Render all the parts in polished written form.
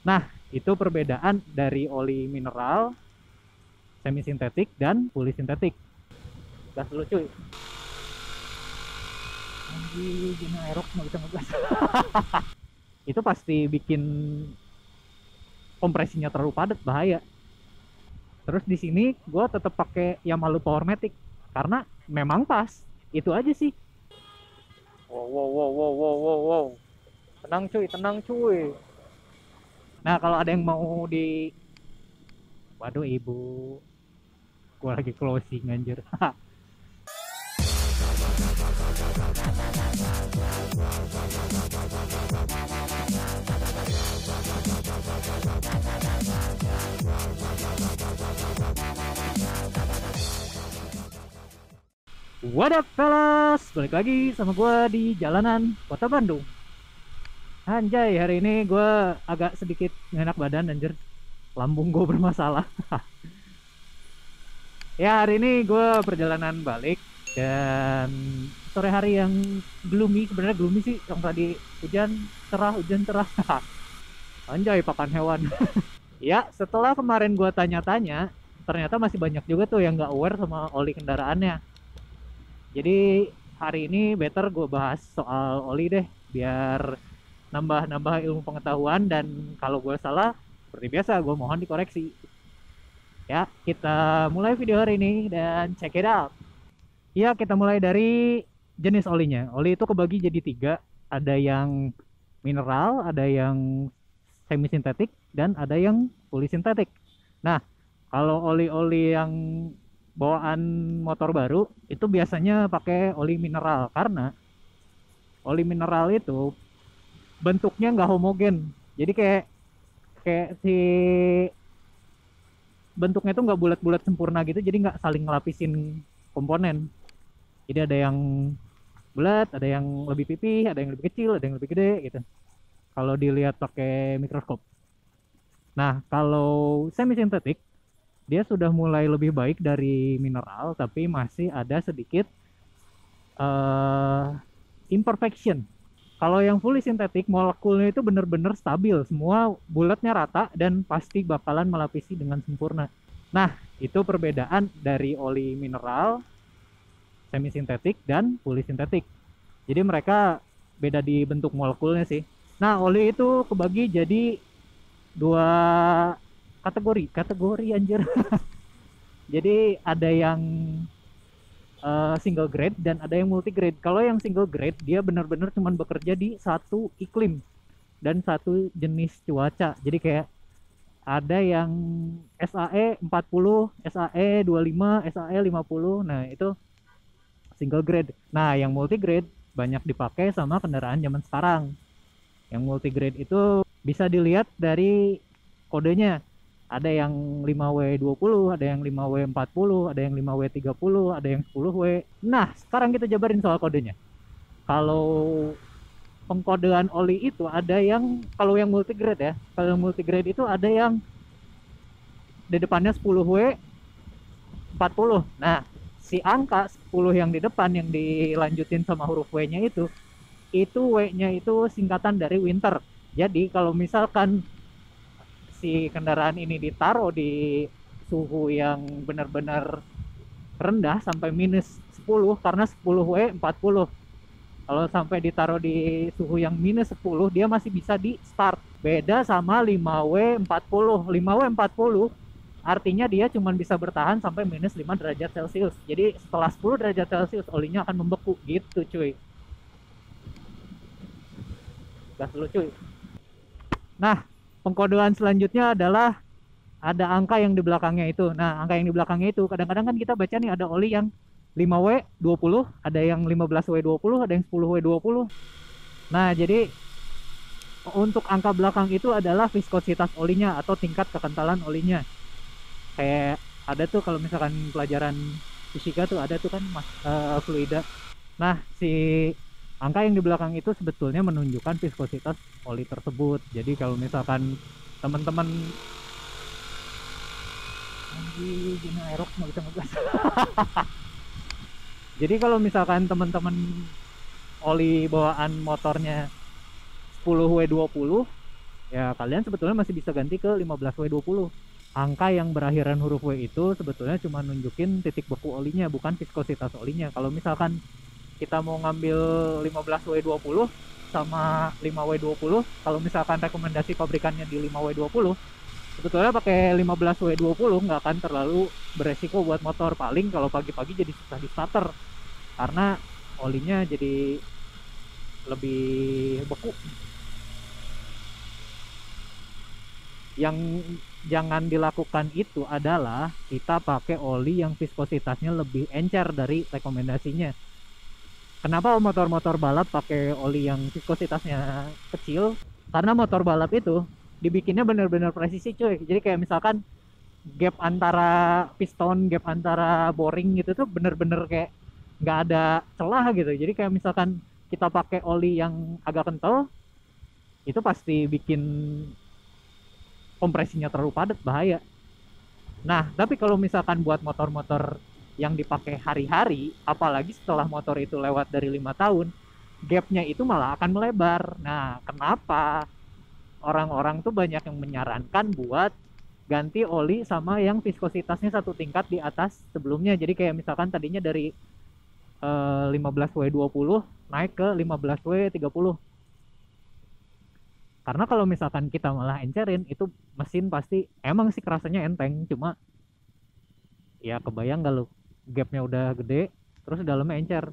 Nah, itu perbedaan dari oli mineral, semi sintetik, dan polisintetik. Gas dulu cuy. Anjir, gini aerox nggak bisa ngegas. Itu pasti bikin kompresinya terlalu padat, bahaya. Terus di sini gue tetap pakai Yamaha Powermatic karena memang pas. Itu aja sih. Wow, wow, wow, wow, wow, wow, wow. Tenang cuy, tenang cuy. Nah, kalau ada yang mau di... Waduh, ibu. Gue lagi closing anjir. What up fellas, balik lagi sama gue di jalanan kota Bandung. Anjay, hari ini gue agak sedikit ngenak badan anjir. Lambung gue bermasalah. Ya, hari ini gue perjalanan balik dan sore hari yang gloomy. Sebenarnya gloomy sih, yang tadi hujan cerah. Anjay, pakan hewan. Ya, setelah kemarin gue tanya-tanya, ternyata masih banyak juga tuh yang nggak aware sama oli kendaraannya. Jadi hari ini better gue bahas soal oli deh, biar nambah-nambah ilmu pengetahuan, dan kalau gue salah, seperti biasa gue mohon dikoreksi. Ya, kita mulai video hari ini dan check it out. Ya, kita mulai dari jenis olinya. Oli itu kebagi jadi tiga, ada yang mineral, ada yang semi sintetik, dan ada yang polisintetik. Nah, kalau oli-oli yang bawaan motor baru itu biasanya pakai oli mineral, karena oli mineral itu bentuknya nggak homogen. Jadi kayak kayak si bentuknya tuh nggak bulat-bulat sempurna gitu, jadi nggak saling ngelapisin komponen. Jadi ada yang bulat, ada yang lebih pipih, ada yang lebih kecil, ada yang lebih gede gitu kalau dilihat pakai mikroskop. Nah, kalau semi sintetik dia sudah mulai lebih baik dari mineral, tapi masih ada sedikit imperfection. Kalau yang fully sintetik, molekulnya itu benar-benar stabil, semua bulatnya rata dan pasti bakalan melapisi dengan sempurna. Nah, itu perbedaan dari oli mineral, semi sintetik, dan fully sintetik. Jadi mereka beda di bentuk molekulnya sih. Nah, oli itu kebagi jadi dua kategori anjir. Jadi ada yang single grade dan ada yang multi grade. Kalau yang single grade dia benar-benar cuma bekerja di satu iklim dan satu jenis cuaca. Jadi kayak ada yang SAE 40, SAE 25, SAE 50. Nah, itu single grade. Nah, yang multi grade banyak dipakai sama kendaraan zaman sekarang. Yang multi grade itu bisa dilihat dari kodenya. Ada yang 5W20, ada yang 5W40, ada yang 5W30, ada yang 10W. Nah, sekarang kita jabarin soal kodenya. Kalau pengkodean oli itu ada yang, kalau yang multigrade ya, kalau yang multigrade itu ada yang di depannya 10W 40. Nah, si angka 10 yang di depan yang dilanjutin sama huruf W-nya itu W-nya itu singkatan dari winter. Jadi kalau misalkan si kendaraan ini ditaruh di suhu yang benar-benar rendah sampai minus 10, karena 10W 40. Kalau sampai ditaruh di suhu yang minus 10, dia masih bisa di start. Beda sama 5W40. 5W40 artinya dia cuma bisa bertahan sampai minus 5 derajat Celcius. Jadi setelah 10 derajat Celcius olinya akan membeku gitu cuy. Gas dulu cuy. Nah, pengkodean selanjutnya adalah ada angka yang di belakangnya itu. Nah, angka yang di belakangnya itu kadang-kadang kan kita baca nih ada oli yang 5W20, ada yang 15W20, ada yang 10W20. Nah, jadi untuk angka belakang itu adalah viskositas olinya atau tingkat kekentalan olinya. Kayak ada tuh kalau misalkan pelajaran fisika tuh ada tuh kan fluida. Nah, si angka yang di belakang itu sebetulnya menunjukkan viskositas oli tersebut. Jadi kalau misalkan teman-teman gini aerox nggak bisa ngegas. Jadi kalau misalkan teman-teman oli bawaan motornya 10W20, ya kalian sebetulnya masih bisa ganti ke 15W20. Angka yang berakhiran huruf W itu sebetulnya cuma nunjukin titik beku olinya, bukan viskositas olinya. Kalau misalkan kita mau ngambil 15W20 sama 5W20, kalau misalkan rekomendasi pabrikannya di 5W20, sebetulnya pakai 15W20 nggak akan terlalu beresiko buat motor. Paling kalau pagi-pagi jadi susah di starter karena olinya jadi lebih beku. Yang jangan dilakukan itu adalah kita pakai oli yang viskositasnya lebih encer dari rekomendasinya. Kenapa motor-motor balap pakai oli yang viskositasnya kecil? Karena motor balap itu dibikinnya bener-bener presisi cuy. Jadi kayak misalkan gap antara piston, gap antara boring gitu tuh bener-bener kayak nggak ada celah gitu. Jadi kayak misalkan kita pakai oli yang agak kental, itu pasti bikin kompresinya terlalu padat, bahaya. Nah, tapi kalau misalkan buat motor-motor yang dipakai hari-hari, apalagi setelah motor itu lewat dari 5 tahun, gapnya itu malah akan melebar. Nah, kenapa orang-orang tuh banyak yang menyarankan buat ganti oli sama yang viskositasnya satu tingkat di atas sebelumnya. Jadi kayak misalkan tadinya dari 15W20 naik ke 15W30. Karena kalau misalkan kita malah encerin, itu mesin pasti emang sih kerasanya enteng, cuma ya kebayang gak lu, gapnya udah gede terus dalamnya encer.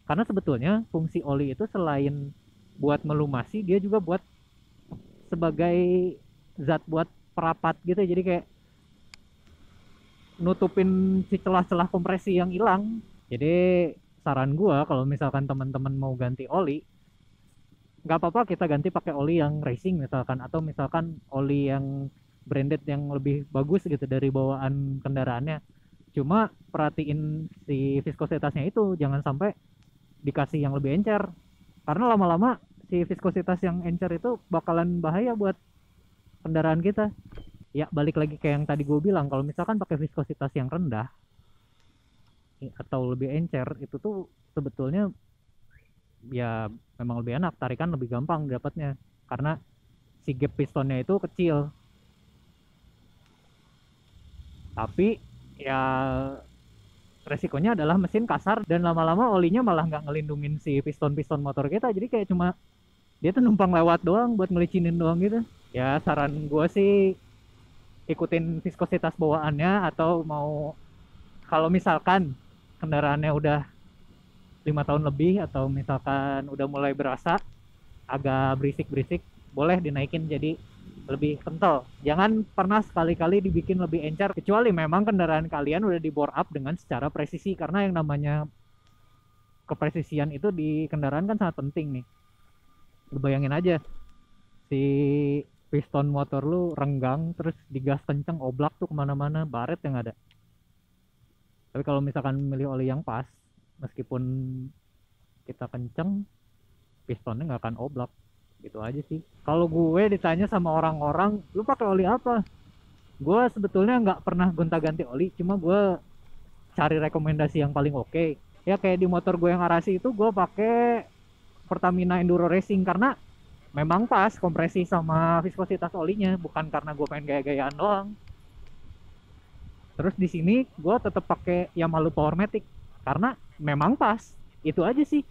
Karena sebetulnya fungsi oli itu selain buat melumasi, dia juga buat sebagai zat buat perapat gitu. Jadi kayak nutupin si celah-celah kompresi yang hilang. Jadi saran gua kalau misalkan teman-teman mau ganti oli, nggak apa-apa kita ganti pakai oli yang racing misalkan, atau misalkan oli yang branded yang lebih bagus gitu dari bawaan kendaraannya. Cuma perhatiin si viskositasnya itu, jangan sampai dikasih yang lebih encer, karena lama-lama si viskositas yang encer itu bakalan bahaya buat kendaraan kita. Ya balik lagi kayak yang tadi gue bilang, kalau misalkan pakai viskositas yang rendah atau lebih encer, itu tuh sebetulnya ya memang lebih enak, tarikan lebih gampang dapatnya karena si gap pistonnya itu kecil. Tapi ya resikonya adalah mesin kasar dan lama-lama olinya malah nggak ngelindungin si piston-piston motor kita, jadi kayak cuma dia tuh numpang lewat doang buat ngelicinin doang gitu. Ya saran gue sih ikutin viskositas bawaannya, atau mau kalau misalkan kendaraannya udah 5 tahun lebih atau misalkan udah mulai berasa agak berisik-berisik, boleh dinaikin jadi lebih kental. Jangan pernah sekali-kali dibikin lebih encer, kecuali memang kendaraan kalian udah di bore up dengan secara presisi, karena yang namanya kepresisian itu di kendaraan kan sangat penting nih. Lu bayangin aja si piston motor lu renggang terus digas kenceng oblak tuh kemana-mana, baret yang ada. Tapi kalau misalkan milih oli yang pas, meskipun kita kenceng, pistonnya nggak akan oblak. Gitu aja sih. Kalau gue ditanya sama orang-orang, lu pakai oli apa? Gue sebetulnya nggak pernah gonta-ganti oli, cuma gue cari rekomendasi yang paling oke. Ya kayak di motor gue yang Arasi itu gue pakai Pertamina Enduro Racing karena memang pas kompresi sama viskositas olinya, bukan karena gue pengen gaya-gayaan doang. Terus di sini gue tetap pakai Yamaha Powermatic karena memang pas. Itu aja sih.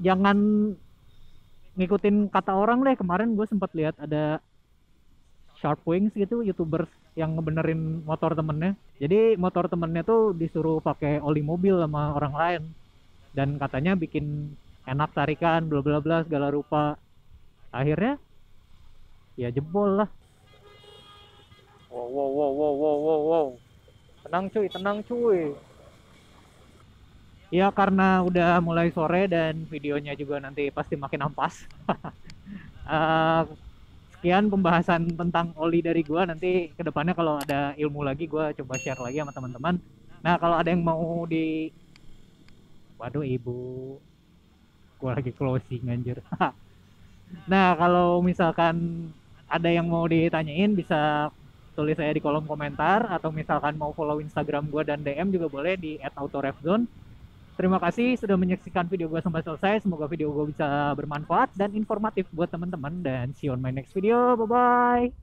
Jangan ngikutin kata orang deh. Kemarin gue sempat lihat ada Sharp Wings gitu, YouTubers yang ngebenerin motor temennya. Jadi motor temennya tuh disuruh pakai oli mobil sama orang lain, dan katanya bikin enak tarikan, bla bla bla segala rupa. Akhirnya ya jebol lah. Wow wow wow wow wow wow wow. Tenang cuy, tenang cuy. Ya karena udah mulai sore dan videonya juga nanti pasti makin ampas. Sekian pembahasan tentang oli dari gua. Nanti kedepannya kalau ada ilmu lagi gua coba share lagi sama teman-teman. Nah kalau ada yang mau di, waduh ibu, gua lagi closing anjir. Nah kalau misalkan ada yang mau ditanyain bisa tulis saya di kolom komentar, atau misalkan mau follow Instagram gua dan DM juga boleh di @autorevzone. Terima kasih sudah menyaksikan video gue sampai selesai. Semoga video gue bisa bermanfaat dan informatif buat teman-teman. Dan see you on my next video. Bye-bye.